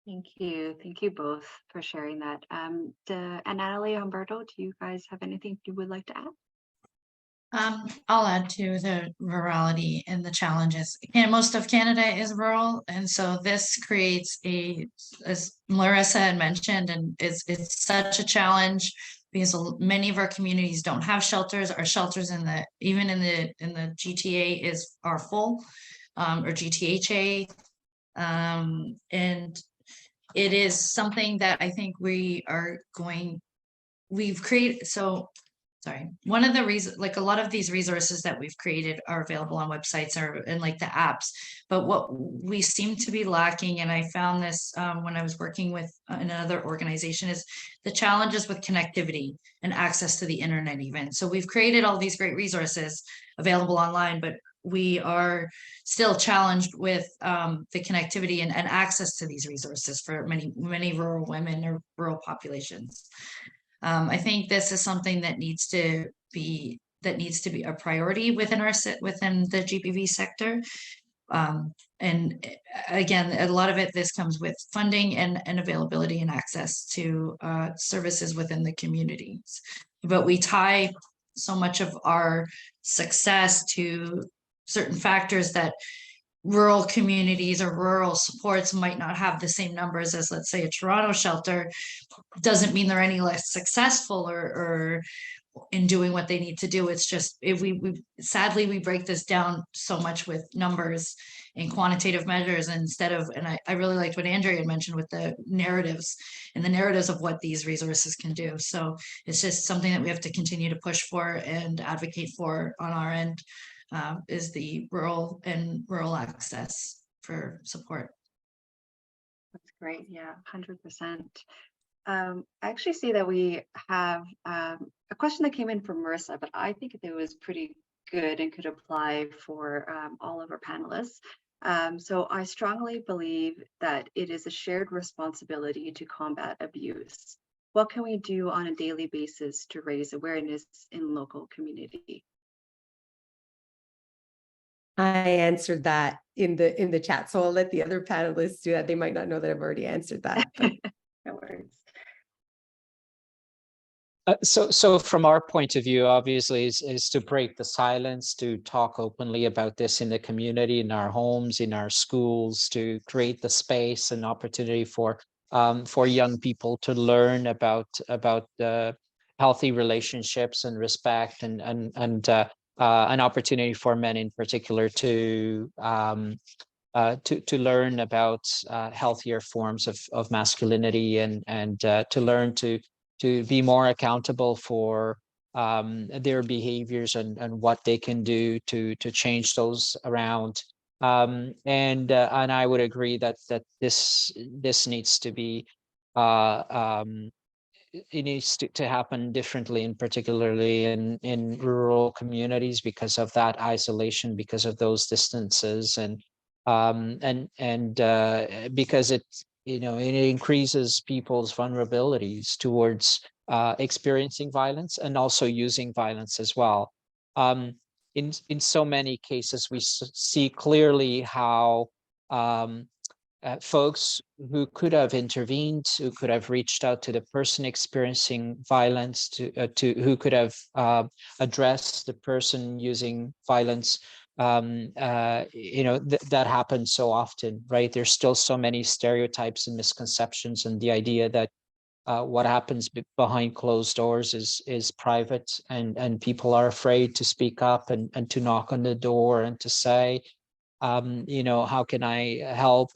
Thank you. Thank you both for sharing that. And Natalie, Humberto, do you guys have anything you would like to add? I'll add to the rurality and the challenges. And most of Canada is rural, and so this creates as Larissa had mentioned, and it's such a challenge because many of our communities don't have shelters. Our shelters even in the GTA are full, or GTHA. And it is something that I think we've created. So sorry, one of the reasons, like a lot of these resources that we've created are available on websites and like the apps, but what we seem to be lacking, and I found this when I was working with another organization, is the challenges with connectivity and access to the internet even. So we've created all these great resources available online, but we are still challenged with the connectivity and access to these resources for many rural women or rural populations. I think this is something that needs to be a priority within the GBV sector. And again, a lot of this comes with funding and availability and access to services within the communities. But we tie so much of our success to certain factors that rural communities or rural supports might not have the same numbers as, let's say, a Toronto shelter. Doesn't mean they're any less successful or in doing what they need to do. It's just, if we sadly, we break this down so much with numbers and quantitative measures instead of, and I really liked what Andrea had mentioned with the narratives of what these resources can do. So it's just something that we have to continue to push for and advocate for on our end, is the rural access for support. That's great. Yeah, 100%. I actually see that we have a question that came in from Marissa, but I think it was pretty good and could apply for all of our panelists. So I strongly believe that it is a shared responsibility to combat abuse. What can we do on a daily basis to raise awareness in local community? I answered that in the chat, so I'll let the other panelists do that. They might not know that I've already answered that. No worries. So from our point of view, obviously, is to break the silence, to talk openly about this in the community, in our homes, in our schools, to create the space and opportunity for young people to learn about healthy relationships and respect, and an opportunity for men in particular to learn about healthier forms of masculinity, and to learn to be more accountable for their behaviors and what they can do to change those around. And I would agree that this needs to be it needs to happen differently, and particularly in rural communities, because of that isolation, because of those distances, and because it increases people's vulnerabilities towards experiencing violence and also using violence as well. In so many cases, we see clearly how folks who could have intervened, who could have reached out to the person experiencing violence, who could have addressed the person using violence, that happens so often, right? There's still so many stereotypes and misconceptions, and the idea that what happens behind closed doors is private, and people are afraid to speak up and to knock on the door and to say, how can I help,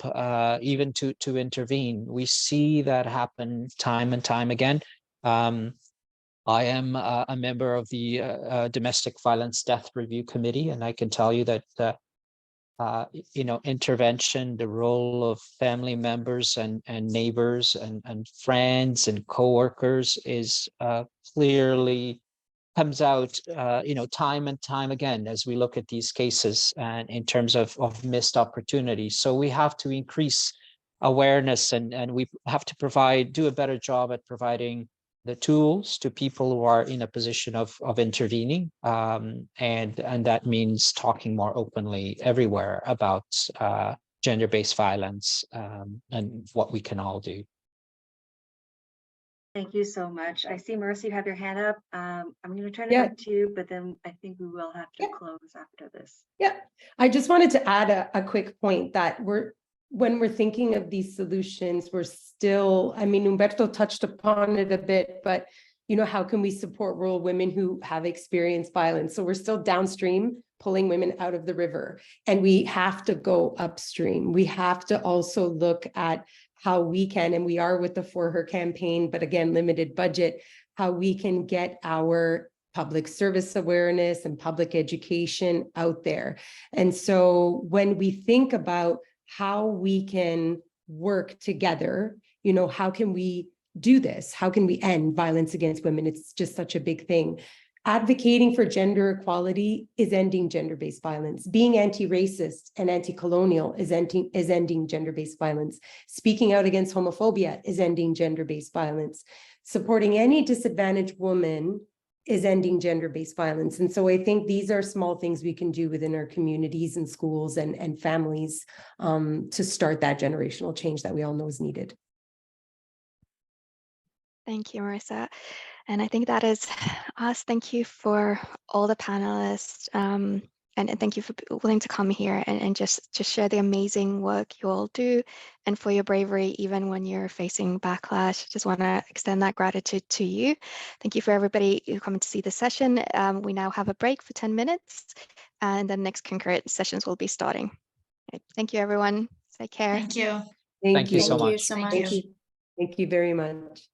even to intervene. We see that happen time and time again. I am a member of the Domestic Violence Death Review Committee, and I can tell you that intervention, the role of family members and neighbors and friends and coworkers is clearly comes out, time and time again as we look at these cases, and in terms of missed opportunities. So we have to increase awareness, and we have to do a better job at providing the tools to people who are in a position of intervening, and that means talking more openly everywhere about gender-based violence, and what we can all do. Thank you so much. I see, Marissa, you have your hand up. I'm going to turn it back to you, but then I think we will have to close after this. Yeah, I just wanted to add a quick point that when we're thinking of these solutions, we're still, Humberto touched upon it a bit, but how can we support rural women who have experienced violence? So we're still downstream, pulling women out of the river, and we have to go upstream. We have to also look at how we can, and we are with the For Her campaign, but again, limited budget, how we can get our public service awareness and public education out there. And so when we think about how we can work together, how can we do this? How can we end violence against women? It's just such a big thing. Advocating for gender equality is ending gender-based violence. Being anti-racist and anti-colonial is ending gender-based violence. Speaking out against homophobia is ending gender-based violence. Supporting any disadvantaged woman is ending gender-based violence. And so I think these are small things we can do within our communities and schools and families to start that generational change that we all know is needed. Thank you, Marissa. And I think that is us. Thank you for all the panelists. And thank you for willing to come here and just share the amazing work you all do, and for your bravery, even when you're facing backlash. Just want to extend that gratitude to you. Thank you for everybody who coming to see the session. We now have a break for 10 minutes, and the next concurrent sessions will be starting. Okay, thank you, everyone. Take care. Thank you. Thank you so Thank you much. so much. Thank you very much.